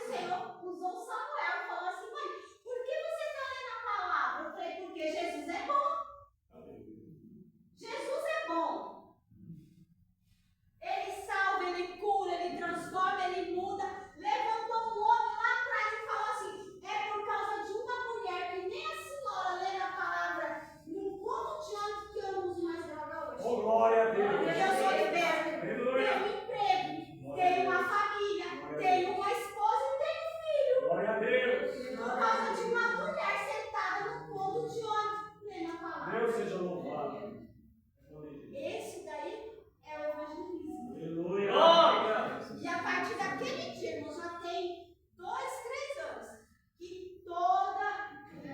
o Senhor usou Samuel e falou assim: mãe, por que você está lendo a palavra? Eu falei: porque Jesus é bom. Jesus é bom. Ele salva, ele cura, ele transforma, ele muda. Levantou um homem lá atrás e falou assim: é por causa de uma mulher que nem a senhora lê a palavra num ponto de ônibus que eu não uso mais droga hoje. Oh, glória a Deus. Porque eu sou liberta. Tenho um emprego, tenho uma família, tenho uma esposa e tenho um filho. Glória a Deus. Por causa de uma mulher sentada num ponto de ônibus lendo a palavra. Deus seja louvado. Esse daí é o evangelismo. Aleluia. E a partir daquele dia, irmão, já tem 2, 3 anos que toda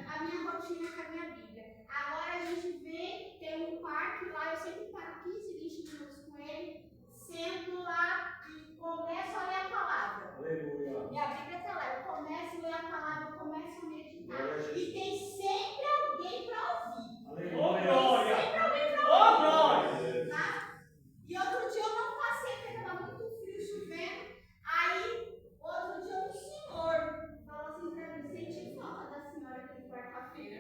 a minha rotina com a minha Bíblia. Agora a gente vem, tem um parque lá, eu sempre paro 15, 20 minutos com ele, sento lá e começo a ler a palavra. Aleluia. Minha Bíblia está lá, eu começo a ler a palavra, eu começo a meditar. E tem sempre alguém para ouvir. Aleluia. Sempre alguém para ouvir. Tá? E outro dia eu não passei, porque estava muito frio, chovendo. Aí, outro dia o senhor falou assim para mim: senti falta da senhora aqui quarta-feira.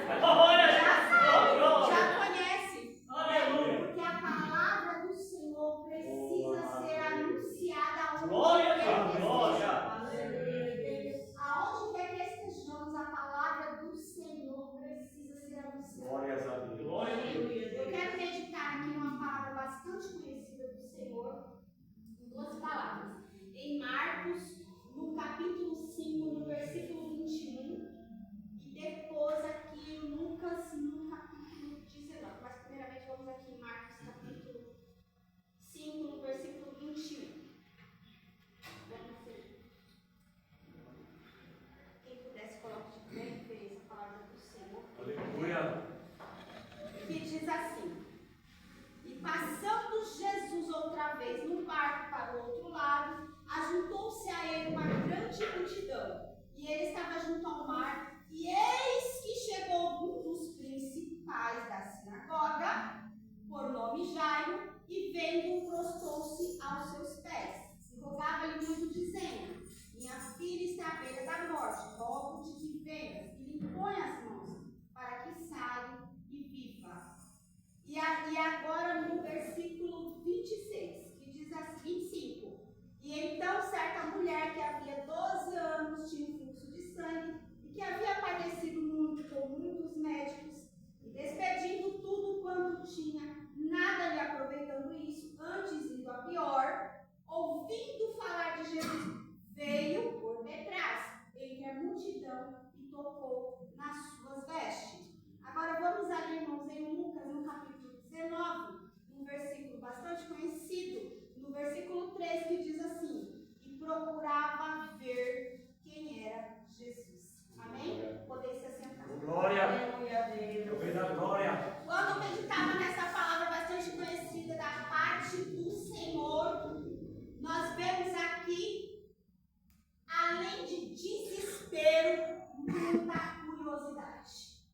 Já sabe, já conhece. Aleluia. Porque a palavra do Senhor precisa ser anunciada aonde Glória a quer Deus. que Glória. estejamos. Aonde quer que estejamos, a palavra do Senhor precisa ser anunciada. Glórias a Deus. Glória a Deus. Eu quero meditar aqui numa palavra bastante conhecida do Senhor, em 2 palavras. Em Marcos, no capítulo 5, no versículo 21, e depois aqui em Lucas, no capítulo 19. Mas primeiramente vamos aqui em Marcos, capítulo 5, no versículo 21. Vamos ver. Quem pudesse colocar de pé e fez a palavra do Senhor. Aleluia. Que diz assim: e passando Jesus outra vez no barco para o outro lado, ajuntou-se a ele uma grande multidão, e ele estava junto ao mar, e eis que chegou um dos principais da sinagoga, por nome Jairo, e vendo-o prostou-se aos seus pés, e rogava-lhe muito, dizendo: minha filha está à beira da morte, rogo-te que venhas e lhe põe as mãos, para que saia e viva. E agora no versículo 26, que diz assim, 25. E então certa mulher que havia 12 anos tinha um fluxo de sangue e que havia padecido muito com muitos médicos, e despedindo tudo quanto tinha, nada lhe aproveitando isso, antes indo a pior, ouvindo falar de Jesus, veio por detrás, entre a multidão, e tocou nas suas vestes. Agora vamos ali, irmãos, em Lucas, no capítulo 19, um versículo bastante conhecido, no versículo 3, que diz assim: e procurava ver quem era Jesus. Amém? Podem se assentar. Glória. Aleluia a Deus. Eu vejo a glória. Quando meditava nessa palavra bastante conhecida da parte do Senhor, nós vemos aqui, além de desespero, muita curiosidade.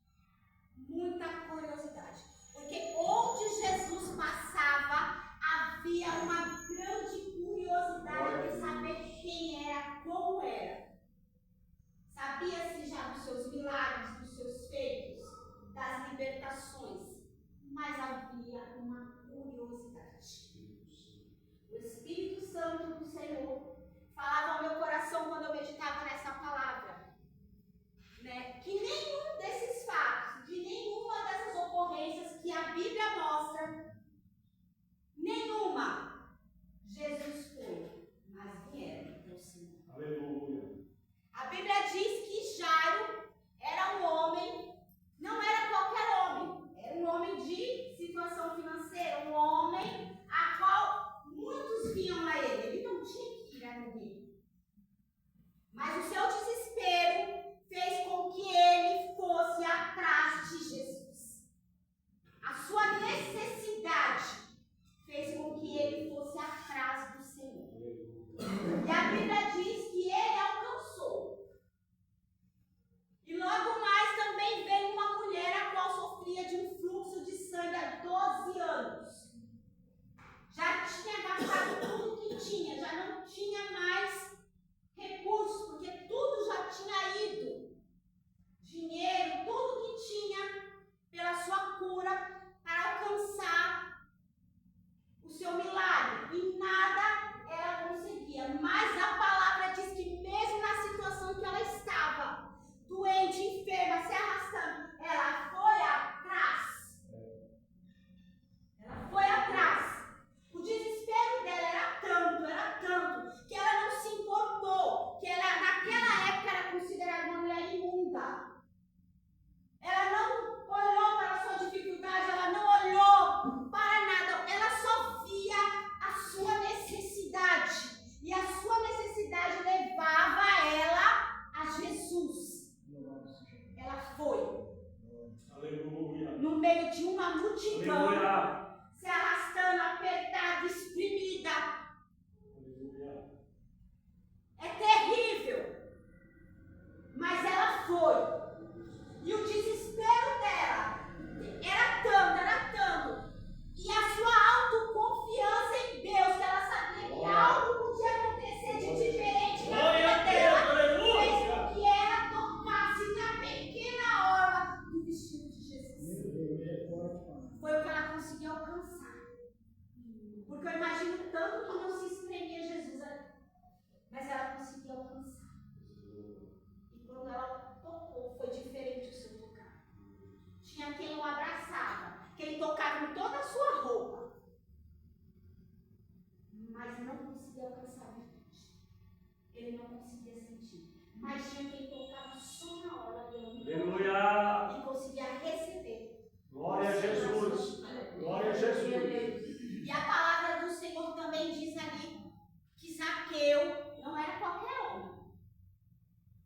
Mas tinha quem tocava só na hora dele. Aleluia. E conseguia receber. Glória a Jesus. Glória a Jesus. E a palavra do Senhor também diz ali que Zaqueu não era qualquer homem.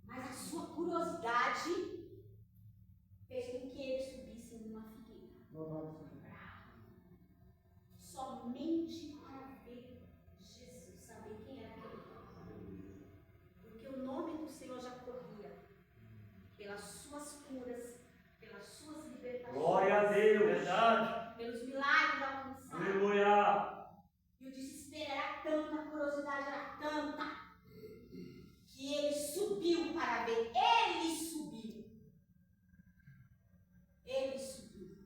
Mas a sua curiosidade fez com que ele subisse numa figueira. Somente para ver Jesus, saber quem era aquele. Porque o nome do Senhor já corria pelas suas curas, pelas suas libertações. Glória a Deus, verdade. Pelos milagres alcançados. Aleluia. E o desespero era tanto, a curiosidade era tanta, que ele subiu para ver. Ele subiu. Ele subiu.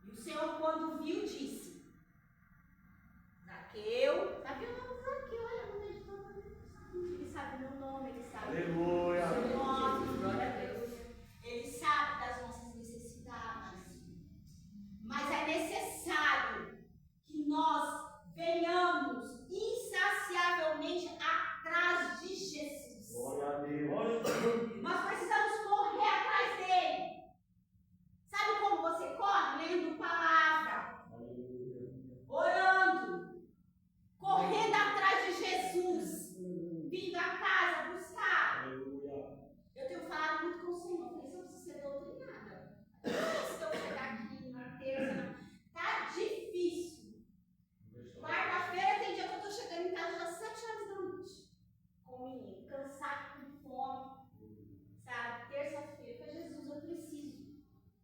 E o Senhor, quando viu, disse: Zaqueu. Sabe o nome de Zaqueu? Olha, no meio de todo mundo. Ele sabe meu nome, ele sabe Aleluia. o seu nome. Glória a Deus. Ele sabe das nossas necessidades. Mas é necessário que nós venhamos insaciavelmente atrás de Jesus. Glória a Deus. Nós precisamos correr atrás dele. Sabe como você corre? Lendo palavra, orando, correndo atrás de Jesus, vindo a casa buscar. Eu tenho falado muito com o Senhor. Falei, se eu preciso ser doutrinada. Se eu chegar aqui na terça, tá difícil. Quarta-feira tem dia que eu tô chegando em casa já às 7 horas da noite. Com o menino, cansado, com fome. Sabe? Terça-feira, Jesus, eu preciso.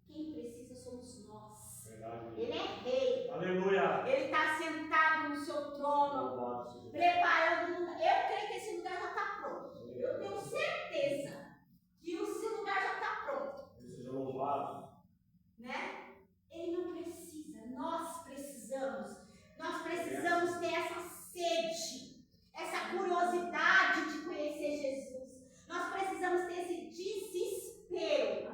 Quem precisa somos nós. Ele é rei. Aleluia. Ele está sentado no seu trono, preparando o lugar. Eu creio que esse lugar já está pronto. Eu tenho certeza que esse lugar já está pronto. Seja louvado. Né? Ele não precisa, nós precisamos. Nós precisamos ter essa sede, essa curiosidade de conhecer Jesus. Nós precisamos ter esse desespero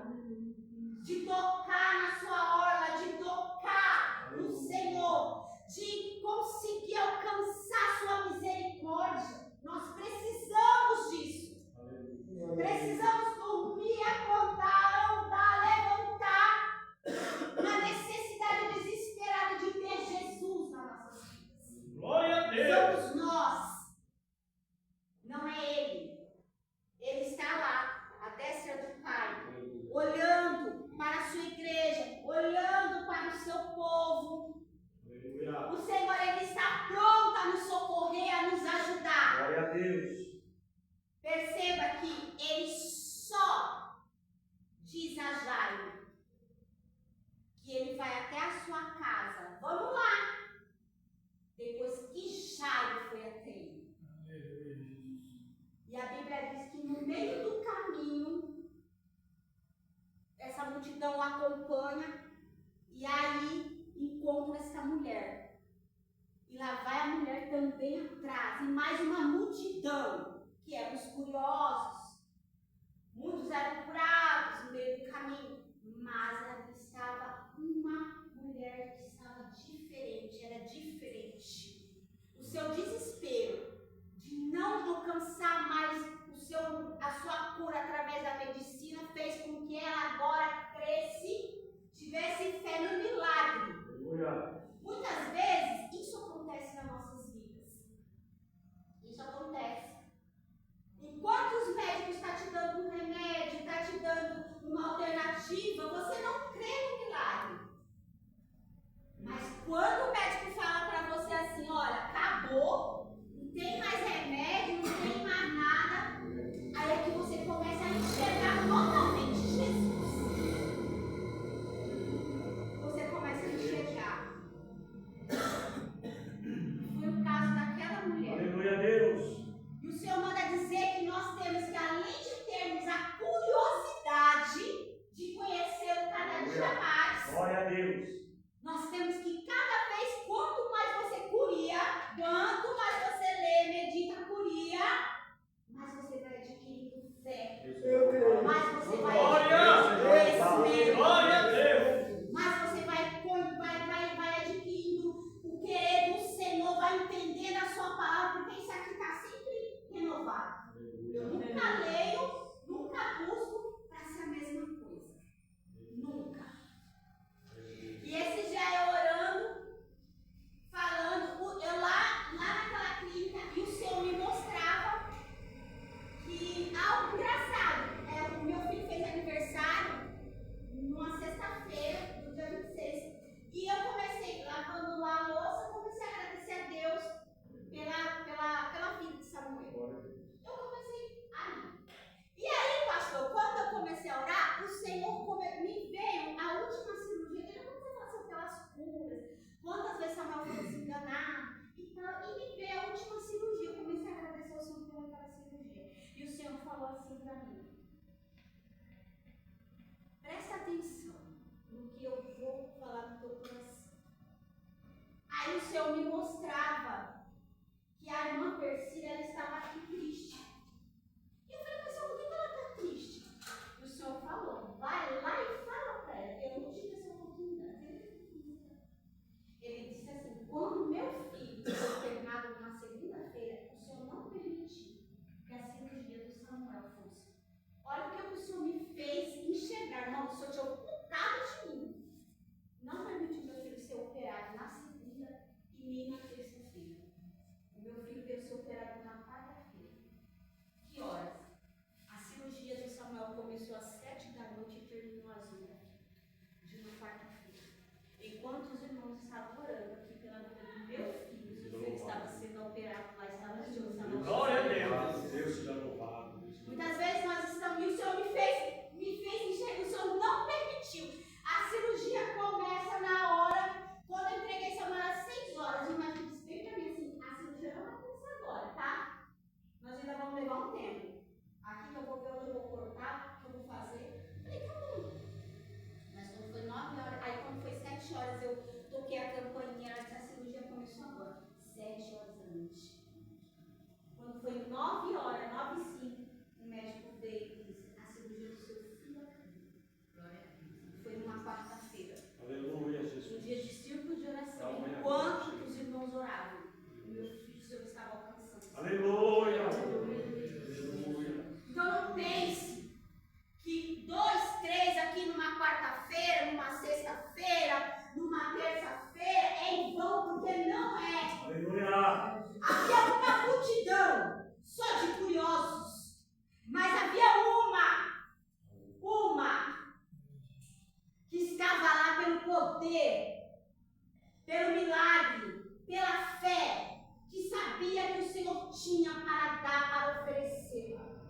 de tocar na sua orla, de tocar no Senhor, de conseguir alcançar sua misericórdia. Nós precisamos disso. Precisamos dormir, acordar, andar, levantar, na necessidade desesperada de ter Jesus nas nossas vidas. Glória a Deus. Somos nós, não é Ele. Ele está lá, à destra do Pai, olhando para a sua igreja, olhando para o seu povo. Aleluia. O Senhor, Ele está pronto a nos socorrer, a nos ajudar. Glória a Deus. Perceba que Ele só diz a Jairo que Ele vai até a sua casa. Vamos lá. Depois que Jairo foi até ele. E a Bíblia diz que no meio do caminho, essa multidão o acompanha e aí encontra essa mulher. E lá vai a mulher também atrás. E mais uma multidão, que eram os curiosos. Muitos eram curados no meio do caminho. Mas ali estava uma mulher que estava diferente, era diferente. O seu desespero de não alcançar mais a sua cura através da medicina fez com que ela agora tivesse fé no milagre. Aleluia. Muitas vezes isso acontece nas nossas vidas. Isso acontece. Enquanto os médicos estão te dando um remédio, estão te dando uma alternativa, você não crê no milagre.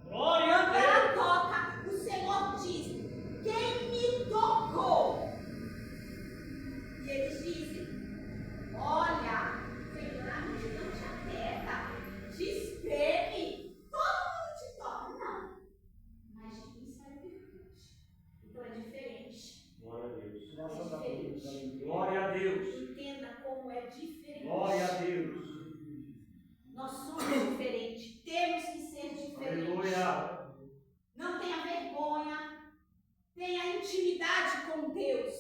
Glória a Quando Deus. ela toca, o Senhor diz: quem me tocou? E eles dizem: olha, Senhor, a multidão te aperta, te espreme, todo mundo te toca. Não, mas de mim sai virtude. Então é diferente. Glória a Deus. Diferente. Glória a Deus. Entenda como é diferente. Glória a Deus. Nós somos diferentes, temos que ser diferentes. Aleluia. Não tenha vergonha, tenha intimidade com Deus.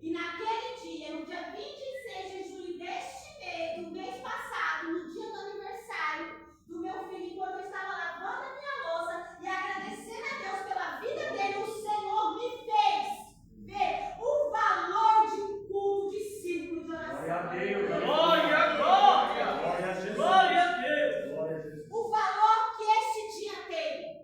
E naquele dia, no dia 26 de julho deste mês, do mês passado, no dia do aniversário do meu filho, enquanto eu estava lavando a minha louça e agradecendo a Deus pela vida dele, o Senhor me fez ver o valor de um culto de círculo de oração. Glória a Deus. Glória, Glória. Glória a Jesus. Glória a Deus. Glória a Jesus. o valor que esse dia tem.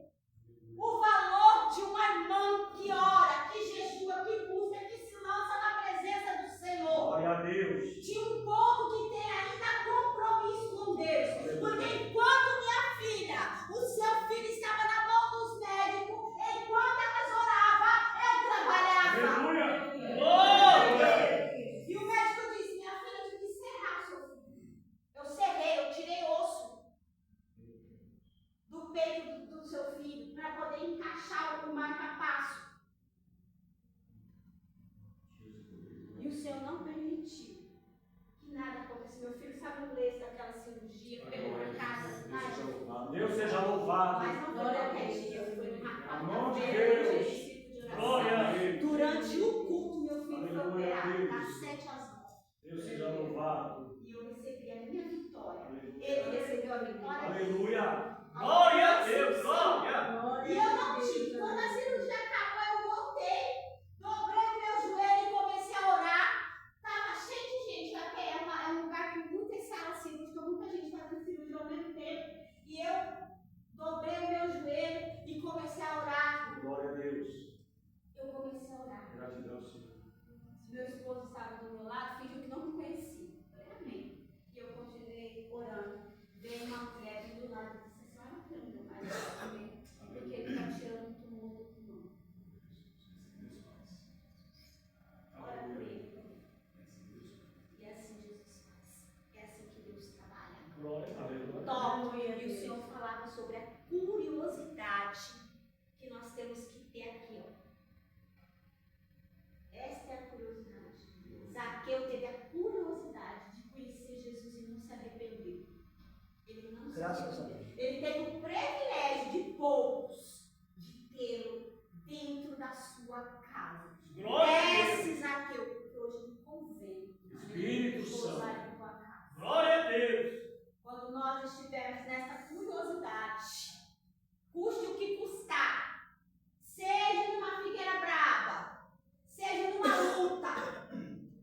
O valor de uma irmã que ora, que jejua, que busca, que se lança na presença do Senhor. Glória a Deus. De um povo que tem ainda compromisso com Deus. Porque enquanto minha filha, o seu filho estava na mão dos médicos, enquanto elas oravam, eu trabalhava. Aleluia. Glória. E o médico disse: minha filha, eu tive que serrar seu filho. Eu serrei, eu tirei osso do peito do seu filho para poder encaixar o marca-passo. E o Senhor não permitiu que nada acontecesse. Meu filho sabe o inglês daquela cirurgia, pegou na casa. Deus seja louvado. Mas não foi qualquer dia, foi numa nome de quarta-feira Deus. de círculo de oração. Glória a Deus. Durante o culto, meu filho foi Aleluia a operado, Deus. das 7 às 9. Deus seja louvado. E eu recebi a minha vitória. Ele recebeu a vitória. Aleluia. Glória a Deus. Glória. E eu não tive. Quando a cirurgia acabou, eu voltei, dobrei o meu joelho e comecei a orar. Estava cheio de gente, porque é um lugar com muita sala cirúrgica, muita gente fazendo cirurgia ao mesmo tempo. E eu dobrei o meu joelho e comecei a orar. Glória a Deus. Eu comecei a orar. Gratidão, Senhor. Meu esposo estava do meu lado, fingiu que não me conhecia. Eu falei, amém. E eu continuei orando. Veio uma mulher do lado e disse: a senhora não tem mais amém. Porque ele está tirando o tumor do pulmão. Ora por ele. E é assim Jesus faz. É assim que Deus trabalha. Glória a Deus. Toco. E o Senhor falava sobre a curiosidade que nós temos que ter aqui, ó. Esta é a curiosidade. Zaqueu teve a curiosidade de conhecer Jesus e não se arrependeu. Ele não se arrependeu. Ele teve o privilégio de poucos de tê-lo dentro da sua casa. Desce, Zaqueu, porque hoje me convém. Espírito Santo. Em tua casa. Glória a Deus. Quando nós estivermos nessa curiosidade, custe o que custar, seja numa figueira brava, seja numa luta,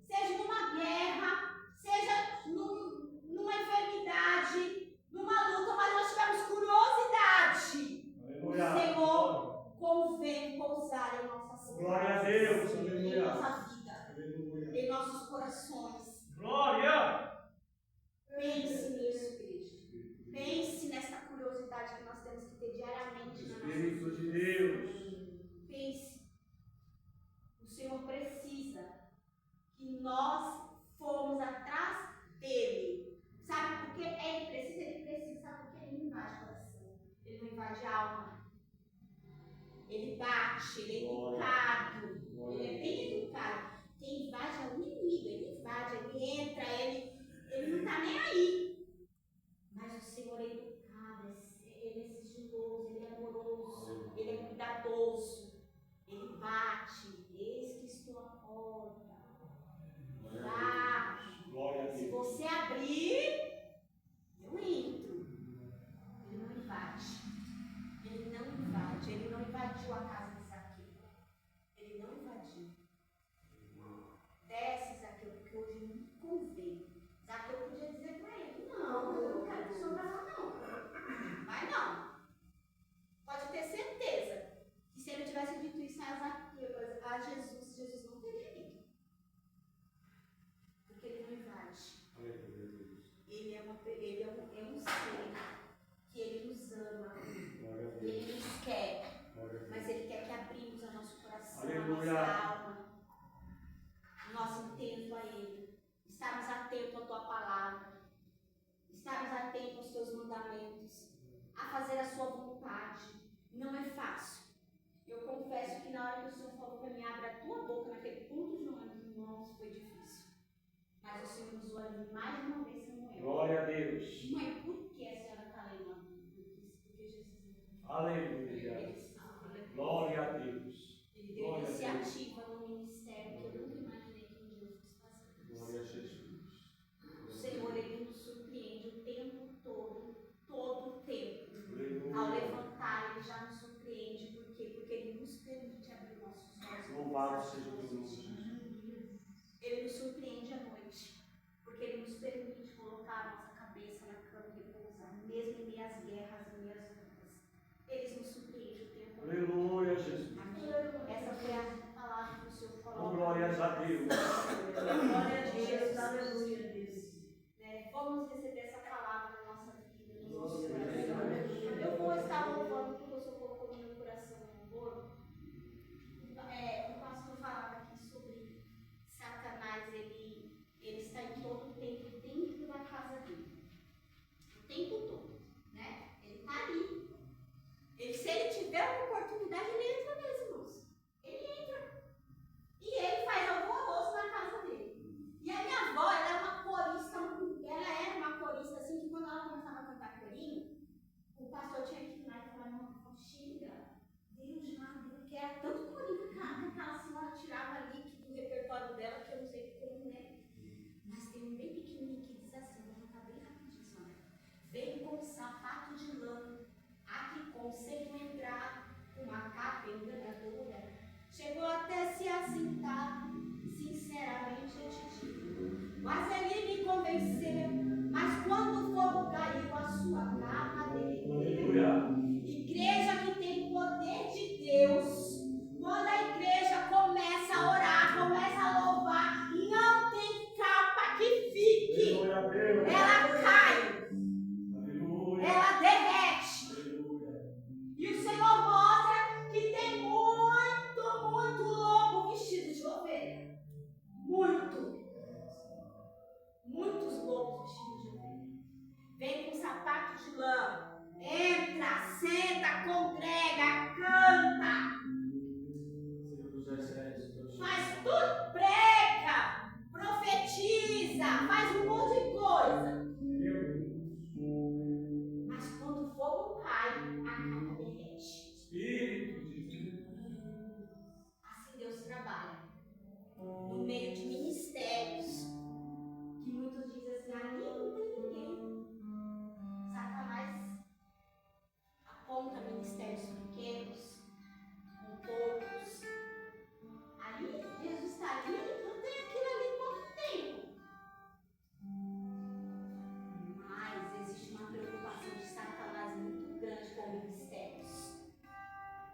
seja numa guerra, seja numa enfermidade, numa luta, mas nós tivermos curiosidade. Aleluia. O Senhor convém pousar em nossas vidas. Glória a Deus. Em Aleluia. nossa vida, Aleluia. em nossos corações. Glória. Pense nisso, igreja. Pense nessa curiosidade que nós temos que ter diariamente na nossa vida. Espírito de Deus. Pense. O Senhor precisa que nós fomos atrás dele. Sabe por quê? Ele precisa, sabe por quê? Ele não invade o coração. Ele não invade a alma. Ele bate, ele é educado. Ele é bem educado. Quem invade é o inimigo. Ele invade, ele entra, ele não está nem aí. Mas o Senhor é educado, ele é sigiloso, ele é amoroso, ele é cuidadoso. Ele bate, eis que estou à porta. Bate. Glória a Se Deus. você abrir, eu entro. Ele não invade. Ele não invade. Ele não invadiu a casa de Zaqueu. Ele não Aleluia. Glória a Deus. Ele deu iniciativa no ministério que eu nunca imaginei que um dia eu fosse fazer. Glória a Jesus. O Senhor, Ele nos surpreende o tempo todo o tempo. Aleluia. Ao levantar, Ele já nos surpreende. Por quê? Porque Ele nos permite abrir nossos olhos. Louvado seja o teu nome, Jesus. Ele nos surpreende à noite. Porque Ele nos permite colocar a nossa cabeça na cama e repousar, mesmo em meio às guerras, em meio às lutas. Ele nos surpreende o tempo todo. Aleluia, Jesus. Amém. Essa foi a palavra que o Senhor falou. Glórias a Deus. Glória a Deus. Aleluia, Deus. Vamos receber essa palavra na nossa vida, no nosso coração. Eu vou estar louvando porque o Senhor colocou no meu coração um louvor. O pastor falava aqui sobre Satanás, ele está em todo o tempo dentro da casa dele. O tempo todo, né? Ele está ali. Se ele tiver uma oportunidade, ele entra mesmo, irmãos. Ele entra. E ele faz alvoroço na casa dele. E a minha avó, ela era uma corista assim, que quando ela começava a cantar corinho, o pastor tinha que ir lá e falar: não, chega, Deus nada, porque era tanto corinho que aquela senhora tirava ali do repertório dela, que eu não sei como, né? Mas tem um bem pequenininho que diz assim, vou cantar bem rapidinho, senhora. Vem com sapato de lã, aqui consigo entrar, uma capa enganadora, chegou até se assentar, sinceramente eu te digo. Mas ele me convenceu. Mas quando o fogo caiu, a sua capa derreteu. Igreja que tem o poder de Deus, quando a igreja começa a orar, começa a louvar, não tem capa que fique. Ela cai. Ela derrete. E o Senhor mostra que tem muito lobo vestido de ovelha. Muitos lobos vestidos de ovelha. Vem com sapato de lã. Entra, senta, congrega, canta. Faz tudo, prega, profetiza, faz um monte de coisa. Mas quando o fogo cai, a capa derrete. Espírito de Deus. Assim Deus trabalha. No meio de ministérios. Que muitos dizem assim, ali não tem ninguém. Satanás aponta ministérios pequenos, com poucos. Ali, Jesus está ali, não tem aquilo ali quanto tempo. Mas existe uma preocupação de Satanás muito grande com ministérios.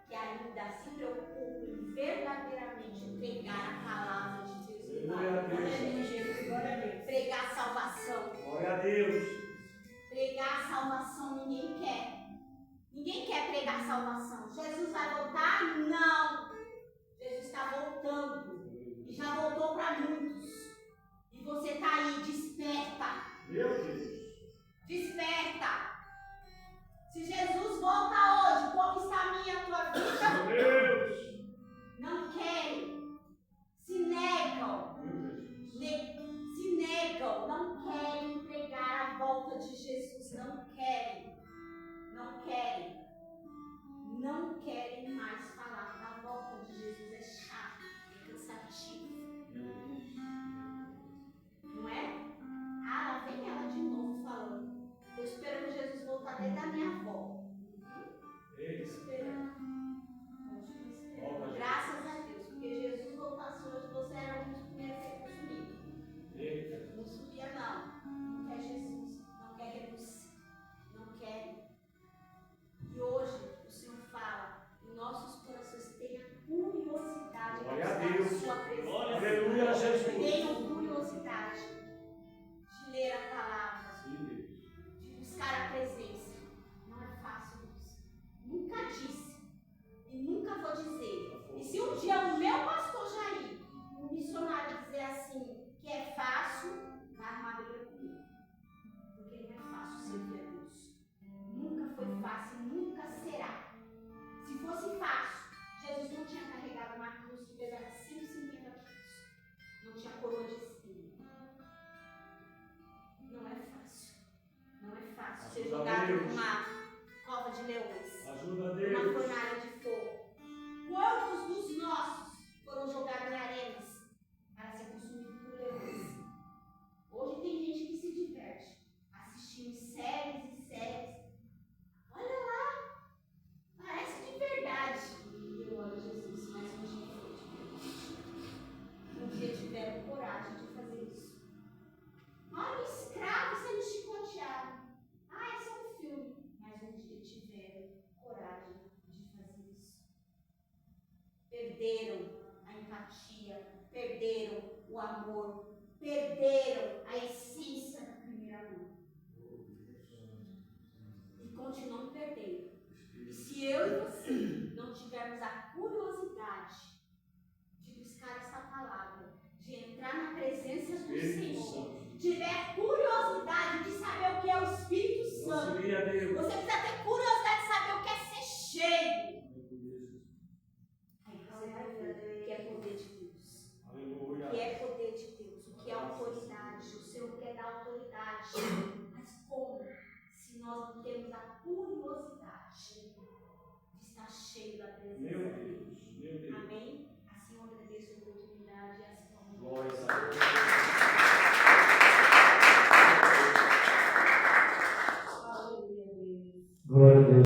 Que ainda se preocupam em verdadeiramente pregar a palavra de Deus. Pregar salvação. Glória a Deus. Pregar salvação ninguém quer. Ninguém quer pregar salvação. Jesus vai voltar? Não. Jesus está voltando. E já voltou para muitos. E você está aí, desperta. Meu Deus. Desperta. Se Jesus volta hoje, como está a minha tua vida? Meu Deus. Não querem. Se negam. Se negam. Não querem pregar a volta de Jesus. Não querem. Não querem mais falar da volta de Jesus. É chato, é cansativo. Não é? Lá vem ela de novo falando. Estou esperando Jesus voltar desde a minha avó. Esperando. Graças a Deus, porque Jesus voltasse hoje, você era um dos primeiros a ser consumido. Não subia não. Não quer Jesus. Não quer renúncia. Não quer. E hoje o Senhor fala, em nossos corações tenha curiosidade de buscar a sua presença. Aleluia, Jesus. Tenham curiosidade de ler a palavra, de buscar a presença. Não é fácil, irmãos. Nunca disse e nunca vou dizer. E se um dia o meu pastor Jair, um missionário, dizer assim que é fácil, vai arrumar briga comigo. Porque não é fácil servir a Deus. Nunca foi fácil, nunca será. Se fosse fácil, Jesus não tinha carregado uma cruz que pesava 150 quilos. Não tinha coroa de espinho. Não é fácil. Não é fácil ser jogado numa cova de leões. numa fornalha de fogo. Quantos dos nossos foram jogados em arenas para ser consumidos por leões? Hoje tem gente que se diverte assistindo séries e séries. Olha lá, parece de verdade. E eu olho Jesus, mas um dia foi de verdade. Um dia tiveram coragem de fazer isso. Olha o escravo sendo chicoteado. Ah, esse é um filme. Mas um dia tiveram coragem de fazer isso. Perderam a empatia, perderam o amor, perderam a essência